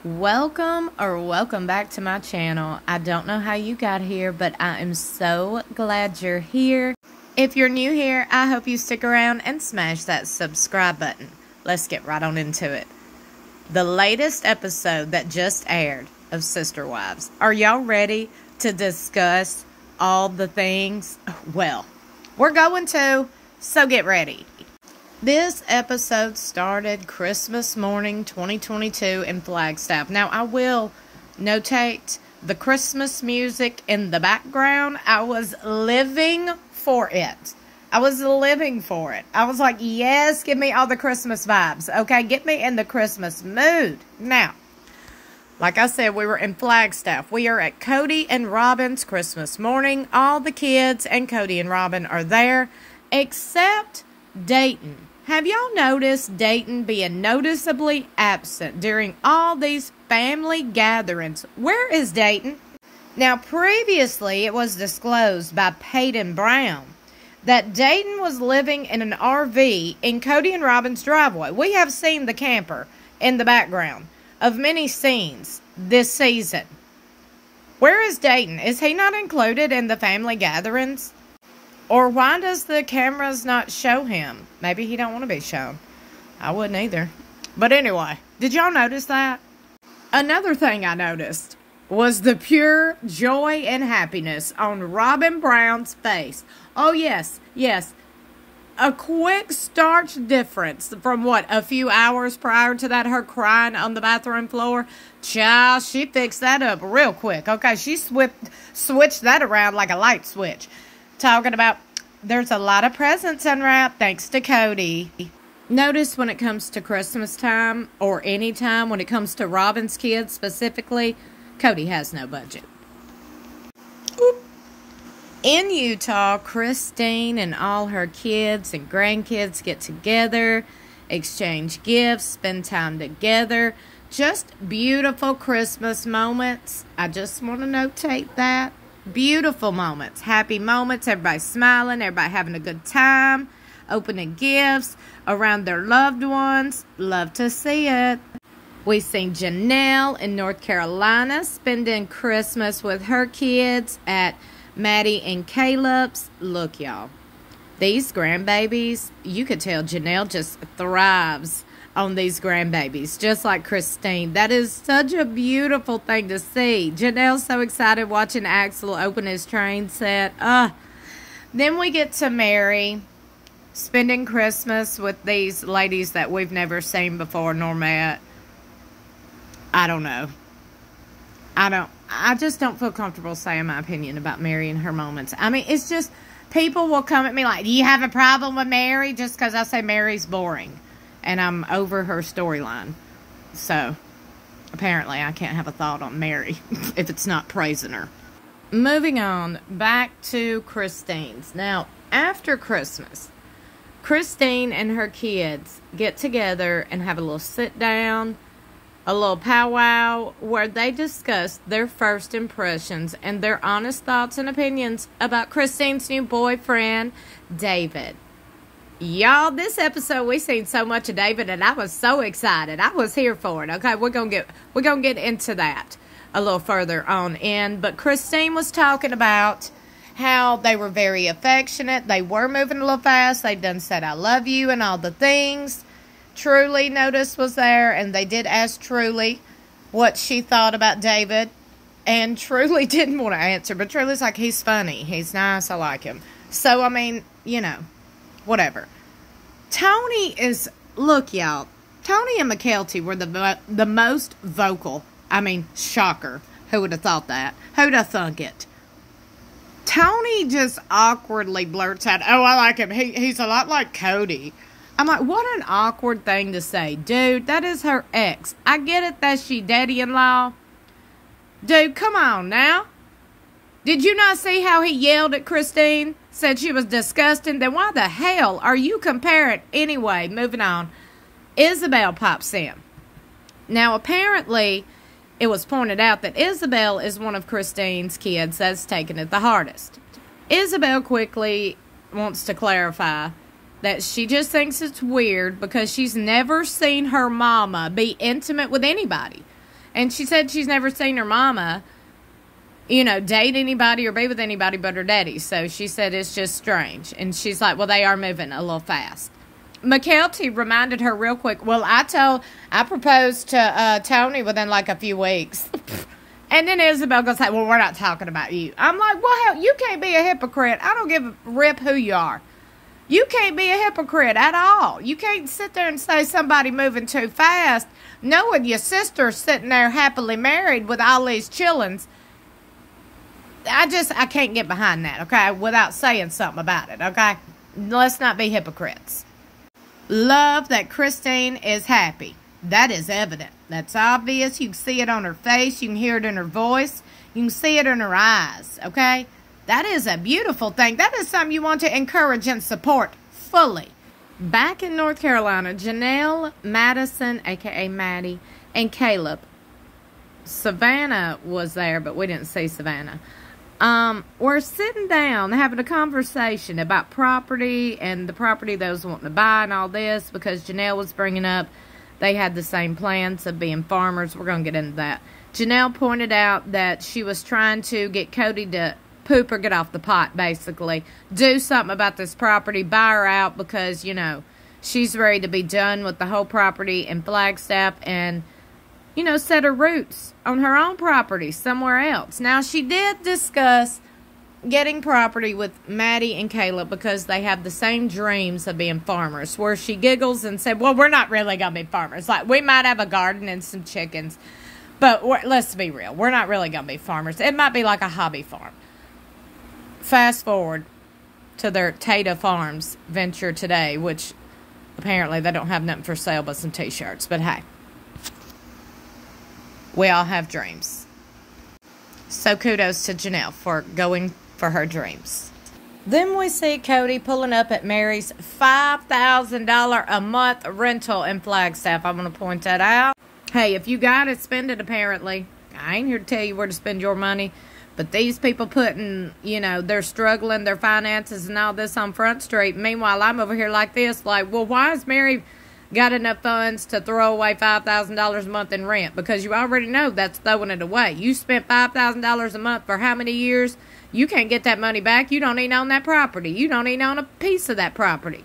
Welcome back to my channel. I don't know how you got here, but I am so glad you're here. If you're new here, I hope you stick around and smash that subscribe button. Let's get right on into it. The latest episode that just aired of Sister Wives. Are y'all ready to discuss all the things? Well, we're going to, so get ready. This episode started Christmas morning 2022 in Flagstaff. Now, I will notate the Christmas music in the background. I was living for it. I was like, yes, give me all the Christmas vibes. Okay, get me in the Christmas mood. Now, like I said, we were in Flagstaff. We are at Cody and Robin's Christmas morning. All the kids and Cody and Robin are there, except Dayton. Have y'all noticed Dayton being noticeably absent during all these family gatherings? Where is Dayton? Now, previously, it was disclosed by Peyton Brown that Dayton was living in an RV in Cody and Robin's driveway. We have seen the camper in the background of many scenes this season. Where is Dayton? Is he not included in the family gatherings? Or why does the cameras not show him? Maybe he don't want to be shown. I wouldn't either. But anyway, did y'all notice that? Another thing I noticed was the pure joy and happiness on Robin Brown's face. Oh, yes. A quick starch difference from a few hours prior to that, her crying on the bathroom floor. Child, she fixed that up real quick. Okay, she switched that around like a light switch. Talking about there's a lot of presents unwrapped thanks to Cody. Notice when it comes to Christmas time or any time when it comes to Robin's kids specifically, Cody has no budget. Oop. In Utah, Christine and all her kids and grandkids get together, exchange gifts, spend time together. Just beautiful Christmas moments. I just want to notate that. Beautiful moments, happy moments, everybody smiling, everybody having a good time, opening gifts around their loved ones. Love to see it. We seen Janelle in North Carolina spending Christmas with her kids at Maddie and Caleb's. Look, y'all, these grandbabies, you could tell Janelle just thrives on these grandbabies, just like Christine. That is such a beautiful thing to see. Janelle's so excited watching Axel open his train set. Then we get to Mary spending Christmas with these ladies that we've never seen before nor met. I don't know. I just don't feel comfortable saying my opinion about Mary and her moments. I mean, it's just, people will come at me like, do you have a problem with Mary? Just because I say Mary's boring. And I'm over her storyline. So, apparently I can't have a thought on Mary if it's not praising her. Moving on, back to Christine's. Now, after Christmas, Christine and her kids get together and have a little sit down, a little powwow, where they discuss their first impressions and their honest thoughts and opinions about Christine's new boyfriend, David. Y'all, this episode, we seen so much of David, and I was so excited. I was here for it. Okay, we're gonna get into that a little further on in. But Christine was talking about how they were very affectionate. They were moving a little fast. They done said, I love you and all the things. Truly notice was there, and they did ask Truly what she thought about David. And Truly didn't want to answer, but Truly's like, he's funny. He's nice. I like him. So, I mean, you know. Whatever. Tony is, look, y'all, Tony and McKelty were the most vocal. I mean, shocker. Who would have thought that? Who'd have thunk it? Tony just awkwardly blurts out, oh, I like him. He's a lot like Cody. I'm like, what an awkward thing to say. Dude, that is her ex. I get it, that's she daddy-in-law. Dude, come on now. Did you not see how he yelled at Christine? Said she was disgusting? Then why the hell are you comparing? Anyway, moving on. Isabel pops in. Now, apparently, it was pointed out that Isabel is one of Christine's kids that's taken it the hardest. Isabel quickly wants to clarify that she just thinks it's weird because she's never seen her mama be intimate with anybody. And she said she's never seen her mama, you know, date anybody or be with anybody but her daddy. So she said it's just strange. And she's like, well, they are moving a little fast. McKelty reminded her real quick, well, I proposed to Tony within like a few weeks. And then Isabel goes, well, we're not talking about you. I'm like, well, hell, you can't be a hypocrite. I don't give a rip who you are. You can't be a hypocrite at all. You can't sit there and say somebody moving too fast, knowing your sister's sitting there happily married with all these chillins. I can't get behind that, okay, without saying something about it, okay? Let's not be hypocrites. Love that Christine is happy. That is evident. That's obvious. You can see it on her face. You can hear it in her voice. You can see it in her eyes, okay? That is a beautiful thing. That is something you want to encourage and support fully. Back in North Carolina, Janelle, Madison, a.k.a. Maddie, and Caleb. Savannah was there, but we didn't see Savannah. We're sitting down having a conversation about property and the property they was wanting to buy and all this, because Janelle was bringing up they had the same plans of being farmers. We're going to get into that. Janelle pointed out that she was trying to get Cody to poop or get off the pot, basically. Do something about this property, buy her out, because, you know, she's ready to be done with the whole property in Flagstaff and, you know, set her roots on her own property somewhere else. Now, she did discuss getting property with Maddie and Caleb because they have the same dreams of being farmers, where she giggles and said, well, we're not really going to be farmers. Like, we might have a garden and some chickens, but let's be real. We're not really going to be farmers. It might be like a hobby farm. Fast forward to their Tata Farms venture today, which apparently they don't have nothing for sale but some t-shirts. But hey, we all have dreams. So kudos to Janelle for going for her dreams. Then we see Cody pulling up at Mary's $5,000 a month rental in Flagstaff. I'm going to point that out. Hey, if you got it, spend it apparently. I ain't here to tell you where to spend your money. But these people putting, you know, they're struggling, their finances and all this on Front Street. Meanwhile, I'm over here like this, like, well, why has Mary got enough funds to throw away $5,000 a month in rent? Because you already know that's throwing it away. You spent $5,000 a month for how many years? You can't get that money back. You don't even own that property. You don't even own a piece of that property.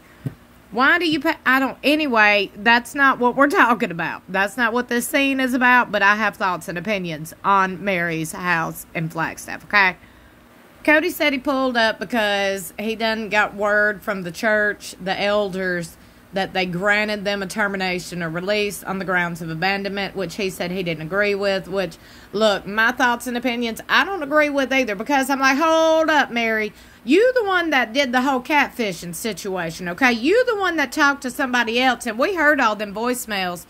Why do you pay? Anyway, that's not what we're talking about. That's not what this scene is about, but I have thoughts and opinions on Mary's house in Flagstaff, okay? Cody said he pulled up because he done got word from the church, the elders, that they granted them a termination or release on the grounds of abandonment, which he said he didn't agree with, which, look, my thoughts and opinions, I don't agree with either, because I'm like, hold up, Mary. You the one that did the whole catfishing situation, okay? You the one that talked to somebody else, and we heard all them voicemails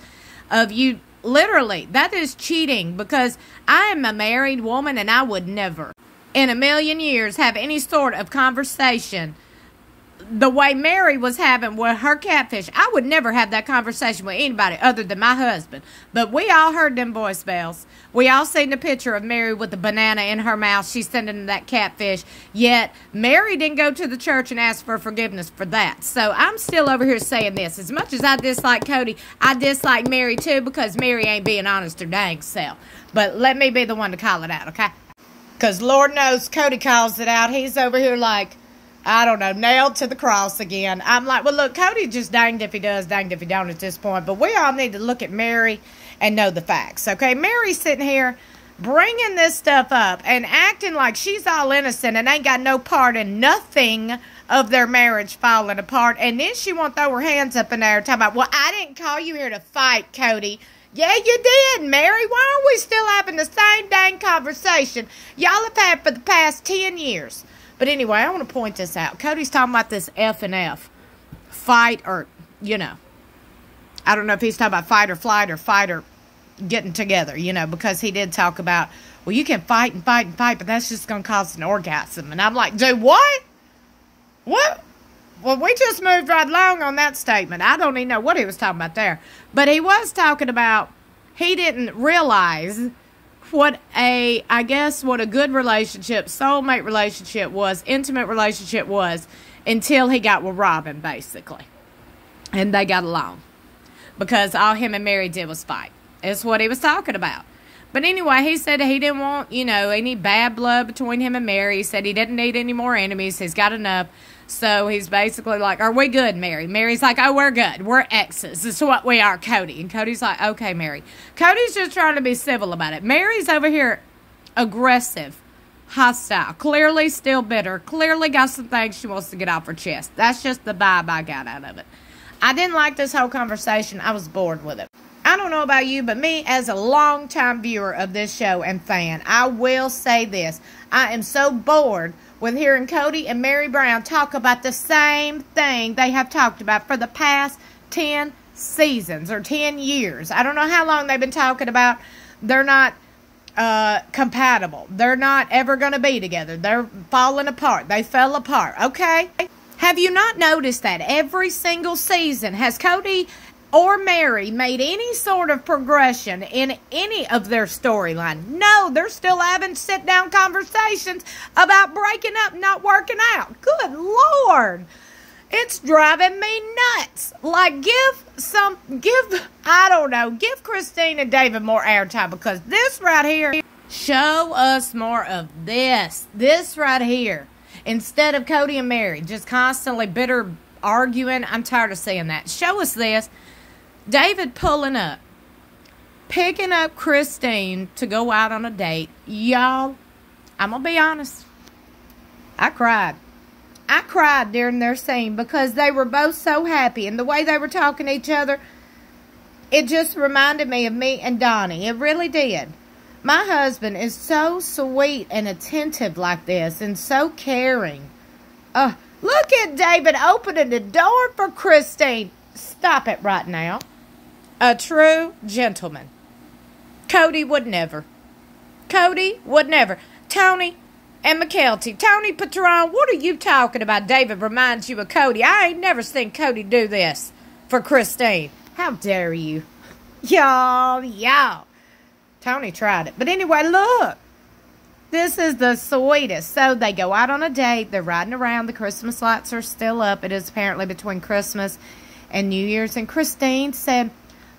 of you. Literally, that is cheating, because I am a married woman, and I would never in a million years have any sort of conversation the way Mary was having with her catfish. I would never have that conversation with anybody other than my husband. But we all heard them voicemails. We all seen the picture of Mary with the banana in her mouth. She's sending that catfish. Yet, Mary didn't go to the church and ask for forgiveness for that. So, I'm still over here saying this. As much as I dislike Cody, I dislike Mary too, because Mary ain't being honest her dang self. But let me be the one to call it out, okay? Because Lord knows Cody calls it out. He's over here like, I don't know, nailed to the cross again. I'm like, well, look, Cody just danged if he does, danged if he don't at this point. But we all need to look at Mary and know the facts, okay? Mary's sitting here bringing this stuff up and acting like she's all innocent and ain't got no part in nothing of their marriage falling apart. And then she won't throw her hands up in there and talk about, well, I didn't call you here to fight, Cody. Yeah, you did, Mary. Why are we still having the same dang conversation y'all have had for the past 10 years? But anyway, I want to point this out. Cody's talking about this F and F. Fight or, you know. I don't know if he's talking about fight or flight or fight or getting together, you know, because he did talk about, well, you can fight and fight and fight, but that's just going to cause an orgasm. And I'm like, do what? What? Well, we just moved right along on that statement. I don't even know what he was talking about there. But he was talking about he didn't realize what a good relationship, soulmate relationship was, intimate relationship was, until he got with Robin, basically. And they got along. Because all him and Mary did was fight. Is what he was talking about. But anyway, he said he didn't want, any bad blood between him and Mary. He said he didn't need any more enemies. He's got enough. So he's basically like, are we good, Mary? Mary's like, oh, we're good. We're exes. This is what we are, Cody. And Cody's like, okay, Mary. Cody's just trying to be civil about it. Mary's over here aggressive, hostile, clearly still bitter, clearly got some things she wants to get off her chest. That's just the vibe I got out of it. I didn't like this whole conversation. I was bored with it. I don't know about you, but me as a longtime viewer of this show and fan, I will say this. I am so bored with hearing Cody and Mary Brown talk about the same thing they have talked about for the past 10 seasons or 10 years. I don't know how long they've been talking about they're not compatible. They're not ever going to be together. They're falling apart. They fell apart. Okay? Have you not noticed that every single season has Cody or Mary made any sort of progression in any of their storyline? No, they're still having sit-down conversations about breaking up, not working out. Good Lord. It's driving me nuts. Like, give Christine and David more airtime, because this right here, show us more of this. This right here. Instead of Cody and Mary just constantly bitter arguing. I'm tired of seeing that. Show us this. David pulling up, picking up Christine to go out on a date. Y'all, I'm going to be honest. I cried. I cried during their scene because they were both so happy. And the way they were talking to each other, it just reminded me of me and Donnie. It really did. My husband is so sweet and attentive like this and so caring. Look at David opening the door for Christine. Stop it right now. A true gentleman. Cody would never. Cody would never. Tony and McKelty. Tony Patron, what are you talking about? David reminds you of Cody. I ain't never seen Cody do this for Christine. How dare you? Y'all. Tony tried it. But anyway, look. This is the sweetest. So they go out on a date. They're riding around. The Christmas lights are still up. It is apparently between Christmas and New Year's. And Christine said,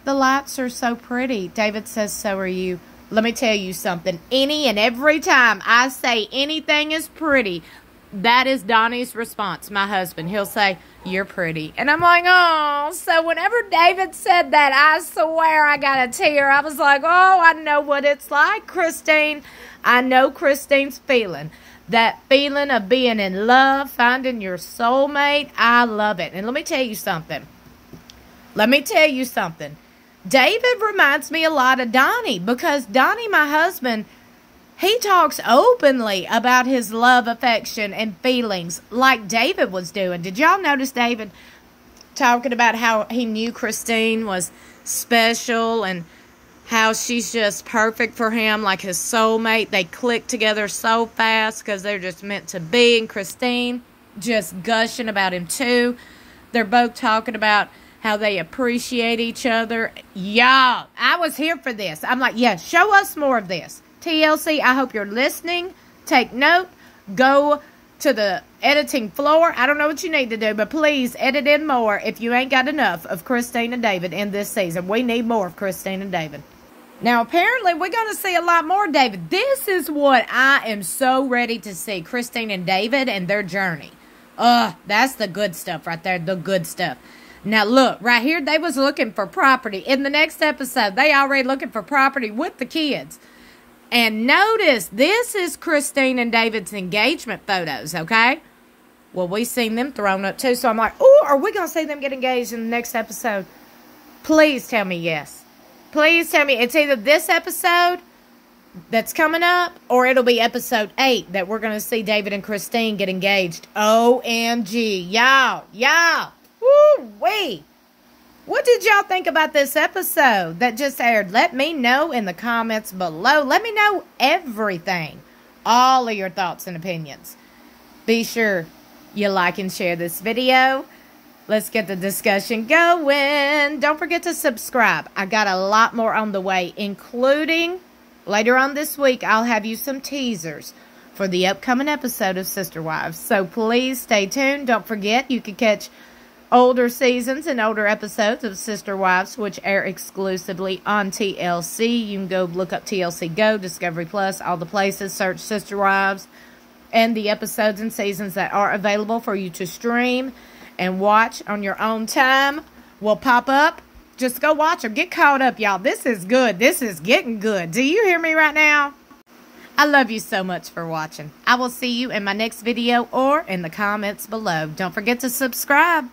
the lights are so pretty. David says, so are you. Let me tell you something. Any and every time I say anything is pretty, that is Donnie's response, my husband. He'll say, you're pretty. And I'm like, oh. So whenever David said that, I swear I got a tear. I was like, oh, I know what it's like, Christine. I know Christine's feeling. That feeling of being in love, finding your soulmate. I love it. And let me tell you something. David reminds me a lot of Donnie, because Donnie, my husband, he talks openly about his love, affection, and feelings like David was doing. Did y'all notice David talking about how he knew Christine was special and how she's just perfect for him, like his soulmate? They click together so fast because they're just meant to be. And Christine just gushing about him too. They're both talking about how they appreciate each other. Y'all, I was here for this. I'm like, yeah, show us more of this. TLC, I hope you're listening. Take note. Go to the editing floor. I don't know what you need to do, but please edit in more if you ain't got enough of Christine and David in this season. We need more of Christine and David. Now, apparently, we're going to see a lot more David. This is what I am so ready to see. Christine and David and their journey. That's the good stuff right there. The good stuff. Now, look, right here, they was looking for property. In the next episode, they already looking for property with the kids. And notice, this is Christine and David's engagement photos, okay? Well, we seen them thrown up, too. So I'm like, oh, are we going to see them get engaged in the next episode? Please tell me yes. Please tell me it's either this episode that's coming up, or it'll be episode 8 that we're going to see David and Christine get engaged. OMG. Y'all. Woo-wee. What did y'all think about this episode that just aired? Let me know in the comments below. Let me know everything. All of your thoughts and opinions. Be sure you like and share this video. Let's get the discussion going. Don't forget to subscribe. I got a lot more on the way, including later on this week, I'll have you some teasers for the upcoming episode of Sister Wives. So please stay tuned. Don't forget, you can catch older seasons and older episodes of Sister Wives, which air exclusively on TLC. You can go look up TLC Go, Discovery Plus, all the places, search Sister Wives, and the episodes and seasons that are available for you to stream and watch on your own time will pop up. Just go watch them. Get caught up, y'all. This is good. This is getting good. Do you hear me right now? I love you so much for watching. I will see you in my next video or in the comments below. Don't forget to subscribe.